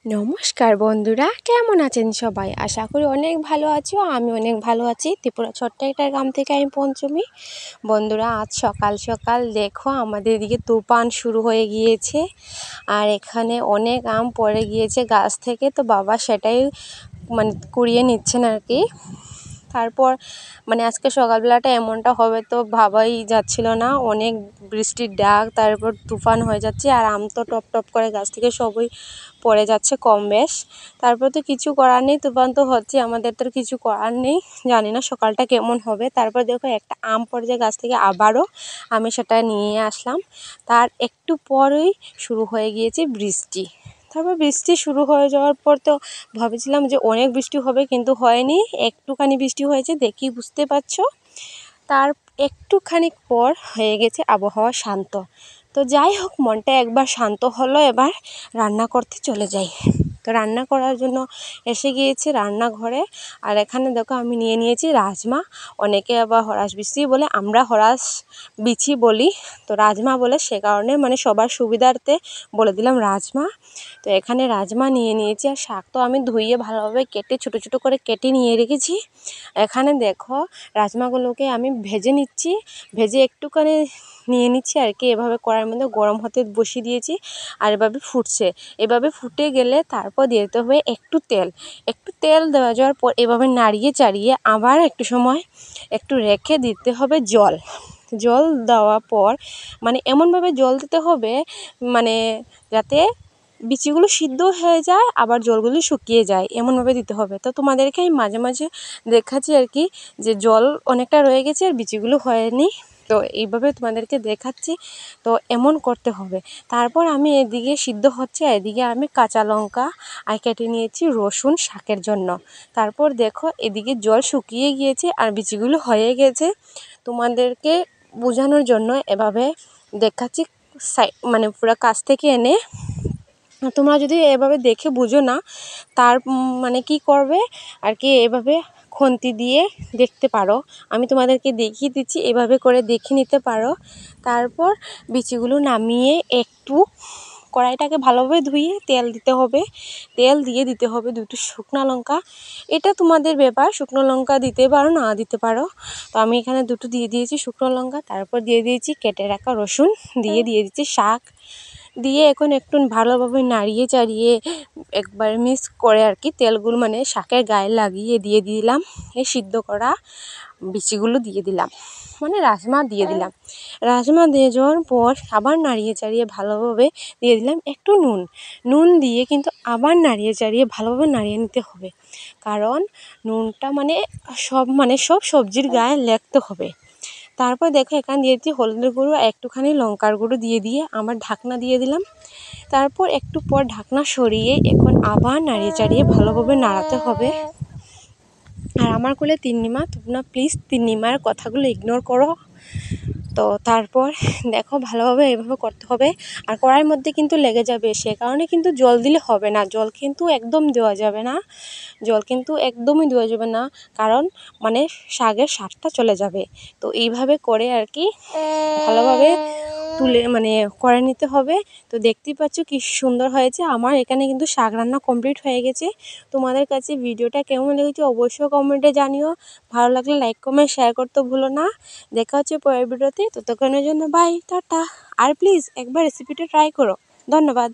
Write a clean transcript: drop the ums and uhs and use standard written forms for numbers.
নমস্কার বন্ধুরা, কেমন আছেন সবাই? আশা করি অনেক ভালো আছো। আমি অনেক ভালো আছি। ত্রিপুরা ছোট্ট একটা গ্রাম থেকে আমি পঞ্চমী। বন্ধুরা, আজ সকাল সকাল দেখো আমাদের এদিকে তুফান শুরু হয়ে গিয়েছে। আর এখানে অনেক আম পড়ে গিয়েছে গাছ থেকে, তো বাবা সেটাই কুড়িয়ে নিচ্ছেন আর কি। তারপর আজকে সকালবেলাটা এমনটা হবে তো ভাবাই যাচ্ছিল না। অনেক বৃষ্টির ডাক, তারপর তুফান হয়ে যাচ্ছে, আর আম তো টপ টপ করে গাছ থেকে সবই পড়ে যাচ্ছে কম বেশ। তারপর তো কিছু করার নেই, তুফান তো হচ্ছে, আমাদের তো কিছু করার নেই। জানি না সকালটা কেমন হবে। তারপর দেখো একটা আম পড়ে যায় গাছ থেকে, আবারও আমি সেটা নিয়ে আসলাম। তার একটু পরেই শুরু হয়ে গিয়েছে বৃষ্টি। তারপর বৃষ্টি শুরু হয়ে যাওয়ার পর তো ভাবছিলাম যে অনেক বৃষ্টি হবে, কিন্তু হয়নি। একটুখানি বৃষ্টি হয়েছে, দেখি বুঝতে পারছো। তার একটুখানি পর হয়ে গেছে আবহাওয়া শান্ত। তো যাই হোক, মনটা একবার শান্ত হলো, এবার রান্না করতে চলে যাই। তো রান্না করার জন্য এসে গিয়েছি রান্নাঘরে। আর এখানে দেখো আমি নিয়ে নিয়েছি রাজমা। অনেকে আবার হরাস বিচি বলে, আমরা হরাস বিচি বলি, তো রাজমা বলে, সে কারণে সবার সুবিধার্থে বলে দিলাম রাজমা। তো এখানে রাজমা নিয়ে নিয়েছি, আর শাক তো আমি ধুইয়ে ভালোভাবে কেটে ছোটো ছোটো করে কেটে নিয়ে রেখেছি। এখানে দেখো রাজমাগুলোকে আমি ভেজে নিচ্ছি, ভেজে একটুখানি নিয়ে নিচ্ছি আর কি। এভাবে কড়াইয়ের মধ্যে গরম হতে বসিয়ে দিয়েছি, আর এভাবে ফুটছে। এভাবে ফুটে গেলে তারপর দিয়ে দিতে হবে একটু তেল। একটু তেল দেওয়া যাওয়ার পর এভাবে নাড়িয়ে চাড়িয়ে আবার একটু সময় একটু রেখে দিতে হবে জল। জল দেওয়ার পর এমনভাবে জল দিতে হবে যাতে বিচিগুলো সিদ্ধ হয়ে যায়, আবার জলগুলো শুকিয়ে যায়, এমনভাবে দিতে হবে। তো তোমাদেরকে আমি মাঝে মাঝে দেখাচ্ছি আর কি, যে জল অনেকটা রয়ে গেছে আর বিচিগুলো হয়নি, তো এইভাবে তোমাদেরকে দেখাচ্ছি। তো এমন করতে হবে। তারপর আমি এদিকে সিদ্ধ হচ্ছে, এদিকে আমি কাঁচা লঙ্কা আর কেটে নিয়েছি রসুন শাকের জন্য। তারপর দেখো এদিকে জল শুকিয়ে গিয়েছে আর বিচিগুলো হয়ে গেছে। তোমাদেরকে বোঝানোর জন্য এভাবে দেখাচ্ছি, পুরো কাছ থেকে এনে। তোমরা যদি এভাবে দেখে বুঝো না, তার কি করবে আর কি, এভাবে খুন্তি দিয়ে দেখতে পারো। আমি তোমাদেরকে দেখিয়ে দিচ্ছি, এভাবে করে দেখে নিতে পারো। তারপর বিচিগুলো নামিয়ে একটু কড়াইটাকে ভালোভাবে ধুয়ে তেল দিতে হবে। তেল দিয়ে দিতে হবে দুটো শুকনো লঙ্কা। এটা তোমাদের ব্যাপার, শুকনো লঙ্কা দিতে পারো না দিতে পারো। তো আমি এখানে দুটো দিয়ে দিয়েছি শুকনো লঙ্কা। তারপর দিয়ে দিয়েছি কেটে রাখা রসুন, দিয়ে দিয়েছি শাক, দিয়ে এখন একটু ভালোভাবে নাড়িয়ে চাড়িয়ে একবার মিক্স করে আর কি, তেলগুলো শাকের গায়ে লাগিয়ে দিয়ে দিলাম এই সিদ্ধ করা বিচিগুলো, দিয়ে দিলাম রাজমা দিয়ে দিলাম। রাজমা দিয়ে যাওয়ার পর আবার নাড়িয়ে চাড়িয়ে ভালোভাবে দিয়ে দিলাম একটু নুন। নুন দিয়ে কিন্তু আবার নাড়িয়ে চাড়িয়ে ভালোভাবে নাড়িয়ে নিতে হবে, কারণ নুনটা সব সবজির গায়ে লাগতে হবে। তারপর দেখো এখানে দিয়েছি হলুদের গুঁড়ো, একটুখানি লঙ্কার গুঁড়ো দিয়ে আমার ঢাকনা দিয়ে দিলাম। তারপর একটু পর ঢাকনা সরিয়ে এখন আবার নাড়িয়ে চাড়িয়ে ভালোভাবে নাড়াতে হবে। আর আমার কোলে তিন্নিমা, তোমরা প্লিজ তিন্নিমার কথাগুলো ইগনোর করো। তো তারপর দেখো ভালোভাবে এইভাবে করতে হবে। আর কড়াইয়ের মধ্যে কিন্তু লেগে যাবে, সে কারণে কিন্তু জল দিলে হবে না। জল কিন্তু একদম দেওয়া যাবে না, জল কিন্তু একদমই দেওয়া যাবে না, কারণ শাকের স্বাদটা চলে যাবে। তো এইভাবে করে আর কি ভালোভাবে তুলে করে নিতে হবে। তো দেখতেই পাচ্ছ কি সুন্দর হয়েছে। আমার এখানে কিন্তু শাক রান্না কমপ্লিট হয়ে গেছে। তোমাদের কাছে ভিডিওটা কেমন লেগেছে অবশ্যই কমেন্টে জানিও। ভালো লাগলে লাইক কমেন্ট শেয়ার করতে ভুলো না। দেখা হচ্ছে পরের ভিডিওতে, ততক্ষণের জন্য বাই, টাটা। আর প্লিজ একবার রেসিপিটা ট্রাই করো। ধন্যবাদ।